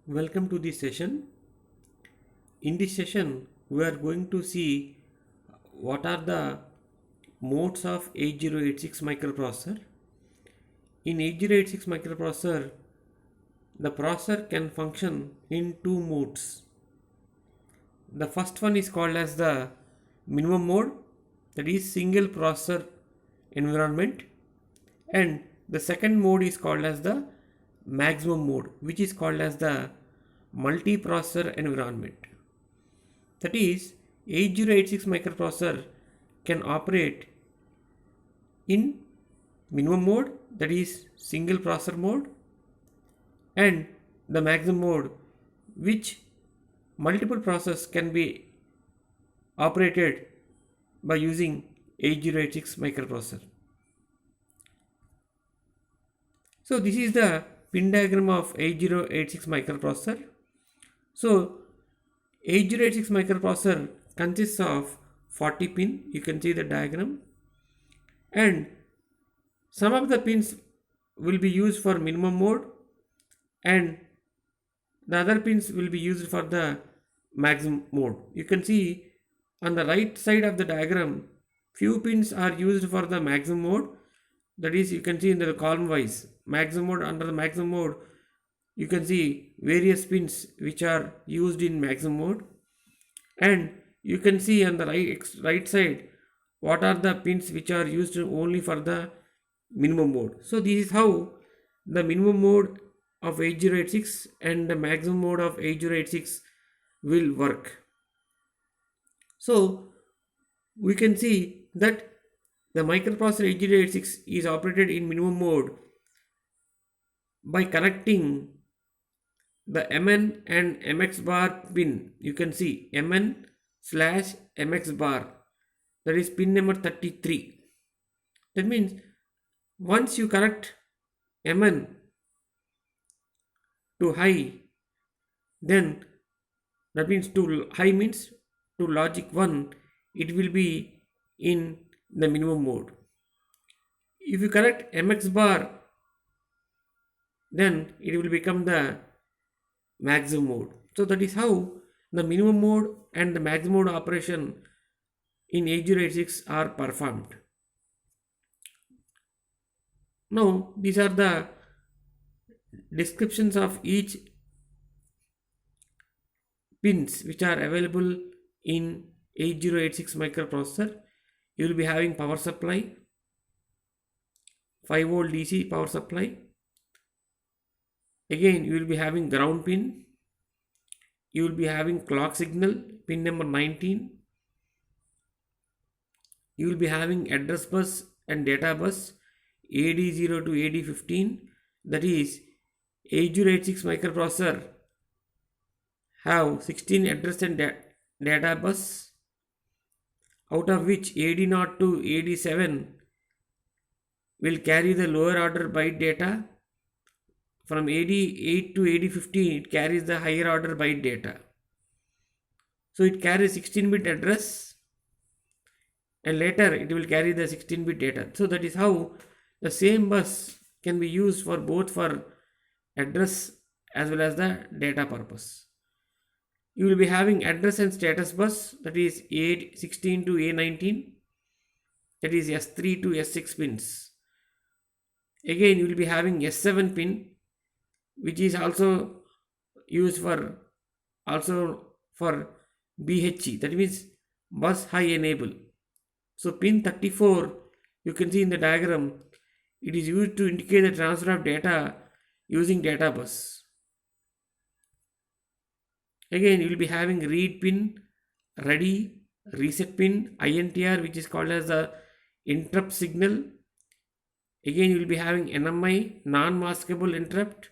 Welcome to this session. In this session, we are going to see what are the modes of 8086 microprocessor. In 8086 microprocessor, the processor can function in two modes. The first one is called as the minimum mode, that is single processor environment, and the second mode is called as the maximum mode, which is called as the multiprocessor environment. That is, 8086 microprocessor can operate in minimum mode, that is single processor mode, and the maximum mode, which multiple processes can be operated by using 8086 microprocessor. So this is the pin diagram of 8086 microprocessor. So 8086 microprocessor consists of 40 pin. You can see the diagram, and some of the pins will be used for minimum mode and the other pins will be used for the maximum mode. You can see on the right side of the diagram, few pins are used for the maximum mode. That is, you can see in the column wise maximum mode. Under the maximum mode, you can see various pins which are used in maximum mode, and you can see on the right side what are the pins which are used only for the minimum mode. So this is how the minimum mode of 8086 and the maximum mode of 8086 will work. So we can see that the microprocessor 8086 is operated in minimum mode by connecting the MN and MX bar pin. You can see MN/MX bar, that is pin number 33. That means once you connect MN to high, then that means to high means to logic 1, it will be in the minimum mode. If you connect MX bar, then it will become the maximum mode. So that is how the minimum mode and the maximum mode operation in 8086 are performed. Now these are the descriptions of each pins which are available in 8086 microprocessor. You will be having power supply, 5 volt DC power supply. Again, you will be having ground pin. You will be having clock signal, pin number 19. You will be having address bus and data bus, AD0 to AD15. That is, 8086 microprocessor have 16 address and data bus, out of which AD0 to AD7 will carry the lower order byte data. From AD8 to AD15, it carries the higher order byte data. So it carries 16-bit address, and later it will carry the 16-bit data. So that is how the same bus can be used for both for address as well as the data purpose. You will be having address and status bus, that is A16 to A19, that is S3 to S6 pins. Again, you will be having S7 pin, which is also used for BHE, that means bus high enable. So pin 34, you can see in the diagram, it is used to indicate the transfer of data using data bus. Again, you will be having read pin, ready, reset pin, INTR, which is called as the interrupt signal. Again, you will be having NMI, non-maskable interrupt.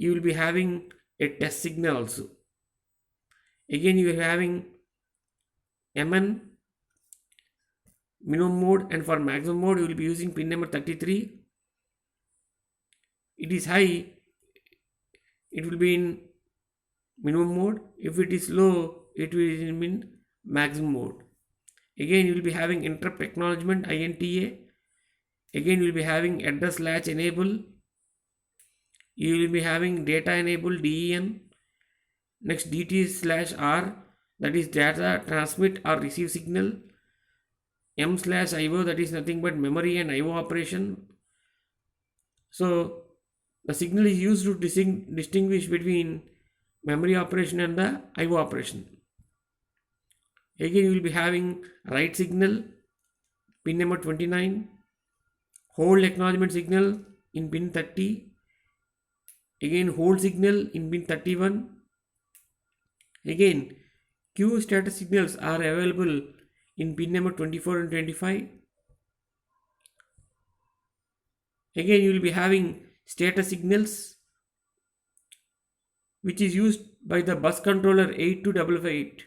You will be having a test signal also. Again, you are having MN minimum mode, and for maximum mode you will be using pin number 33. It is high, it will be in minimum mode. If it is low, it will be in maximum mode. Again, you will be having interrupt acknowledgement, INTA. Again, you will be having address latch enable. You will be having data enable, DEN. Next DT/R, that is data transmit or receive signal. M/IO, that is nothing but memory and IO operation. So the signal is used to distinguish between memory operation and the IO operation. Again, you will be having write signal, pin number 29, hold acknowledgement signal in pin 30, again hold signal in pin 31. Again, queue status signals are available in pin number 24 and 25. Again, you will be having status signals, which is used by the bus controller 8255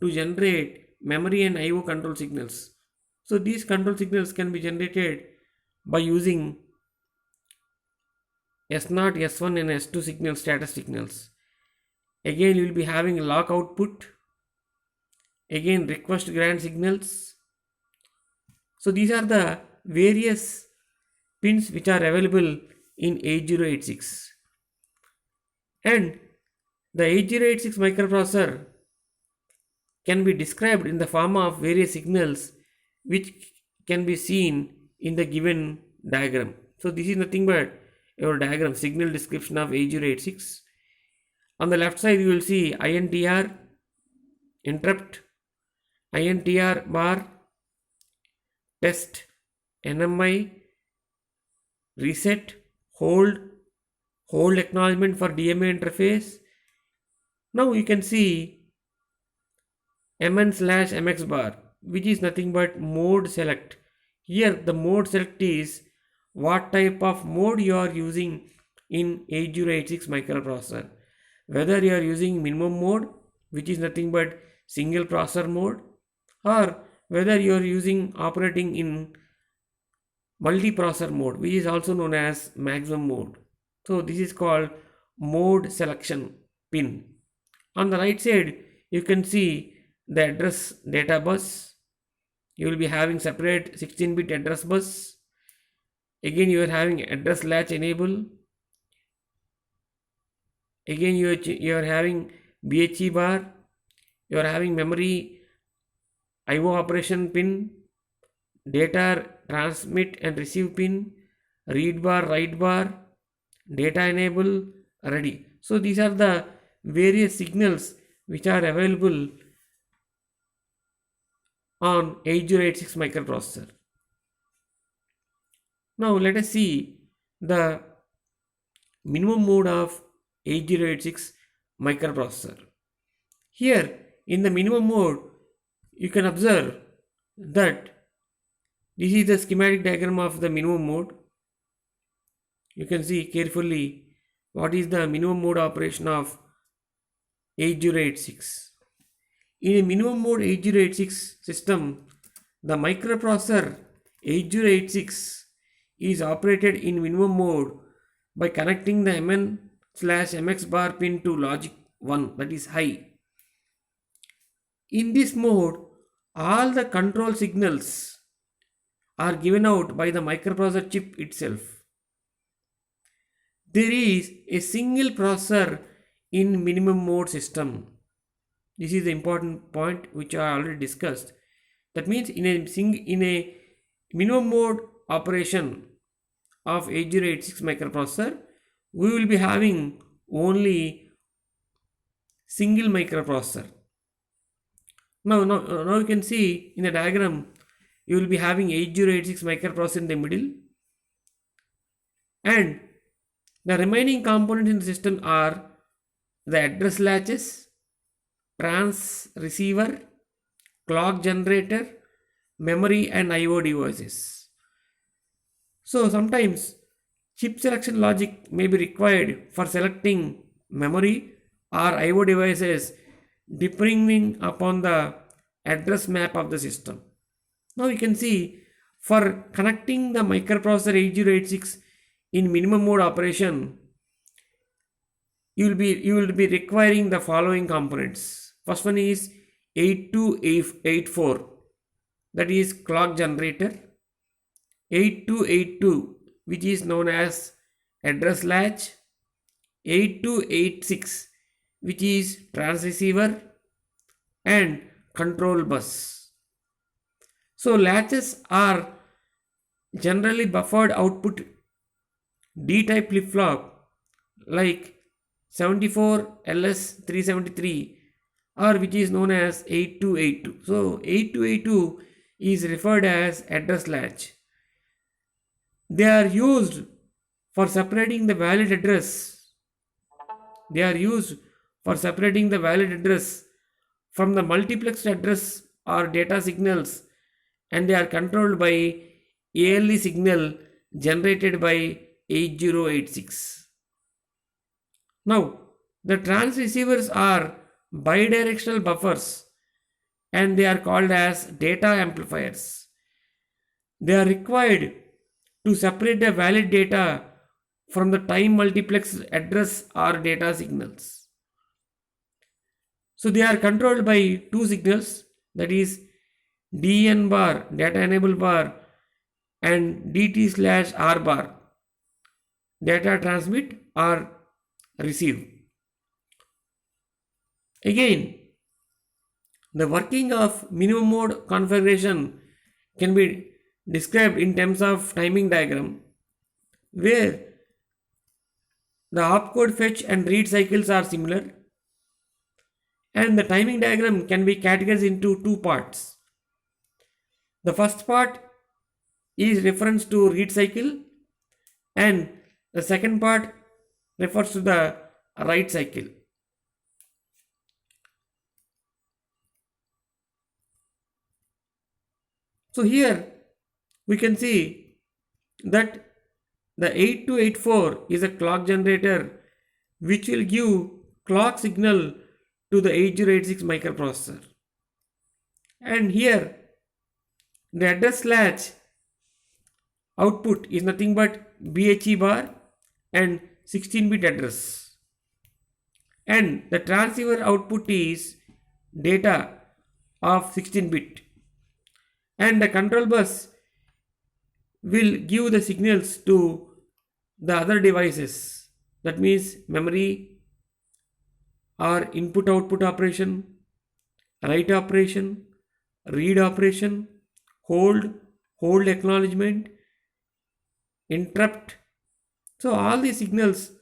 to generate memory and IO control signals. So these control signals can be generated by using S0, S1 and S2 signal status signals. Again, you will be having lock output. Again, request grant signals. So these are the various pins which are available in 8086. And the 8086 microprocessor can be described in the form of various signals which can be seen in the given diagram. So this is nothing but your diagram, signal description of 8086. On the left side you will see INTR, interrupt, INTR bar, test, NMI, reset, hold acknowledgement for DMA interface. Now you can see MN/MX bar, which is nothing but mode select. Here the mode select is what type of mode you are using in 8086 microprocessor. Whether you are using minimum mode, which is nothing but single processor mode, or whether you are using operating in multiprocessor mode, which is also known as maximum mode. So this is called mode selection pin. On the right side you can see the address data bus. You will be having separate 16-bit address bus. Again you are having address latch enable. Again you are having BHE bar. You are having memory IO operation pin, data transmit and receive pin, read bar, write bar, data enable, ready. So these are the various signals which are available on 8086 microprocessor. Now let us see the minimum mode of 8086 microprocessor. Here in the minimum mode you can observe that this is the schematic diagram of the minimum mode. You can see carefully what is the minimum mode operation of 8086. In a minimum mode 8086 system, the microprocessor 8086 is operated in minimum mode by connecting the MN/MX bar pin to logic 1, that is high. In this mode, all the control signals are given out by the microprocessor chip itself. There is a single processor in minimum mode system. This is the important point which I already discussed. That means in a minimum mode operation of 8086 microprocessor, we will be having only single microprocessor. Now you can see in the diagram, you will be having 8086 microprocessor in the middle, and the remaining components in the system are the address latches, trans receiver, clock generator, memory and IO devices. So sometimes chip selection logic may be required for selecting memory or IO devices depending upon the address map of the system. Now you can see for connecting the microprocessor 8086 in minimum mode operation, you will be requiring the following components. First one is 8284, that is clock generator. 8282, which is known as address latch. 8286, which is transceiver and control bus. So latches are generally buffered output D-type flip-flop like 74 LS373 or which is known as 8282. So 8282 is referred as address latch. They are used for separating the valid address. They are used for separating the valid address from the multiplexed address or data signals, and they are controlled by ALE signal generated by 8086. Now, the transceivers are bidirectional buffers and they are called as data amplifiers. They are required to separate the valid data from the time multiplexed address or data signals. So they are controlled by two signals, that is DN bar, data enable bar, and DT/R bar, data transmit or receive. Again, the working of minimum mode configuration can be described in terms of timing diagram, where the opcode fetch and read cycles are similar, and the timing diagram can be categorized into two parts. The first part is reference to read cycle, and the second part refers to the write cycle. So here we can see that the 8284 is a clock generator which will give clock signal to the 8086 microprocessor. And here the address latch output is nothing but BHE bar and 16-bit address. And the transceiver output is data of 16-bit. And the control bus will give the signals to the other devices. That means memory or input output operation, write operation, read operation, hold acknowledgement, interrupt. So all these signals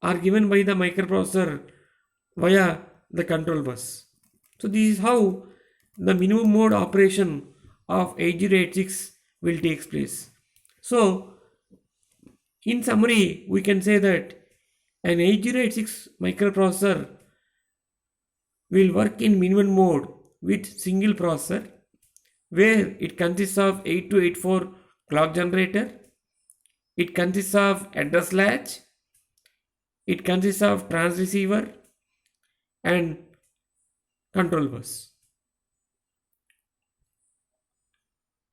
are given by the microprocessor via the control bus. So this is how the minimum mode operation of 8086 will take place. So in summary, we can say that an 8086 microprocessor will work in minimum mode with single processor, where it consists of 8284 clock generator, it consists of address latch, it consists of transceiver and control bus.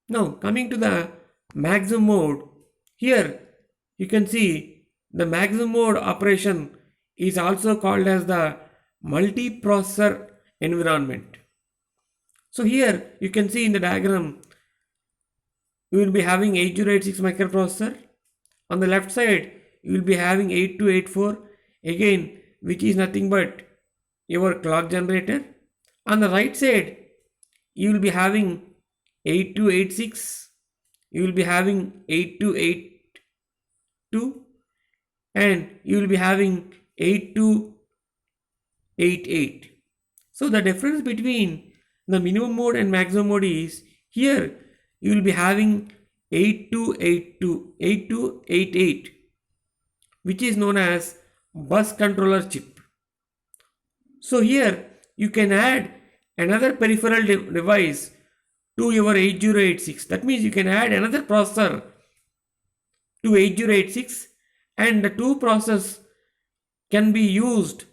Now coming to the maximum mode, here you can see the maximum mode operation is also called as the multiprocessor environment. So here you can see in the diagram, you will be having 8086 microprocessor. On the left side, you will be having 8284, again, which is nothing but your clock generator. On the right side, you will be having 8286, you will be having 8282, and you will be having 8288. So the difference between the minimum mode and maximum mode is, here you will be having 8282, 8288, which is known as bus controller chip. So here you can add another peripheral device to your 8086. That means you can add another processor to 8086 and the two processors can be used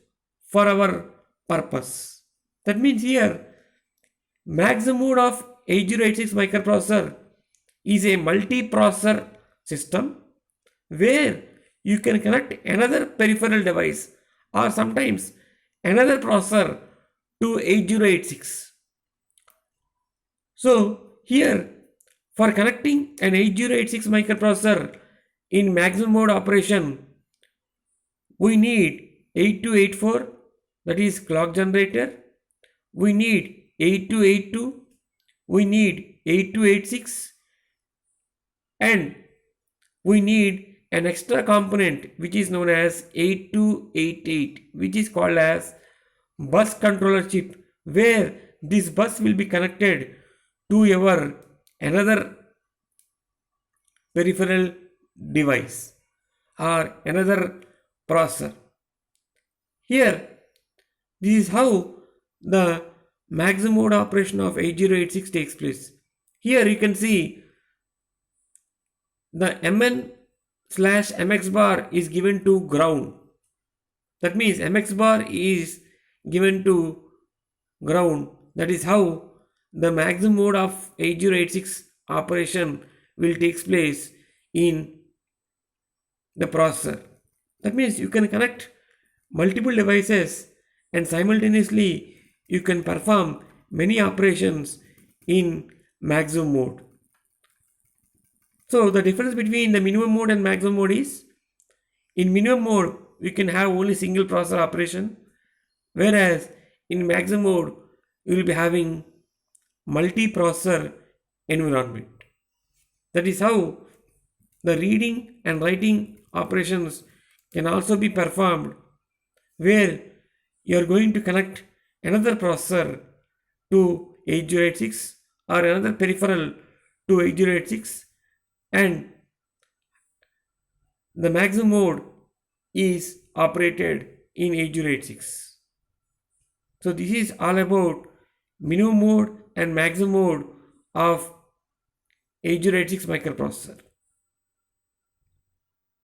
for our purpose. That means here maximum mode of 8086 microprocessor is a multi-processor system where you can connect another peripheral device or sometimes another processor to 8086. So here, for connecting an 8086 microprocessor in maximum mode operation, we need 8284 that is clock generator. We need 8282, we need 8286, and we need an extra component which is known as 8288, which is called as bus controller chip, where this bus will be connected to your another peripheral device or another processor. Here, this is how the maximum mode operation of 8086 takes place. Here you can see the MN/MX bar is given to ground. That means MX bar is given to ground. That is how the maximum mode of 8086 operation will take place in the processor. That means you can connect multiple devices and simultaneously you can perform many operations in maximum mode. So the difference between the minimum mode and maximum mode is, in minimum mode we can have only single processor operation, whereas in maximum mode you will be having multi-processor environment. That is how the reading and writing operations can also be performed, where you are going to connect another processor to 8086 or another peripheral to 8086, and the maximum mode is operated in 8086. So this is all about minimum mode and maximum mode of 8086 microprocessor.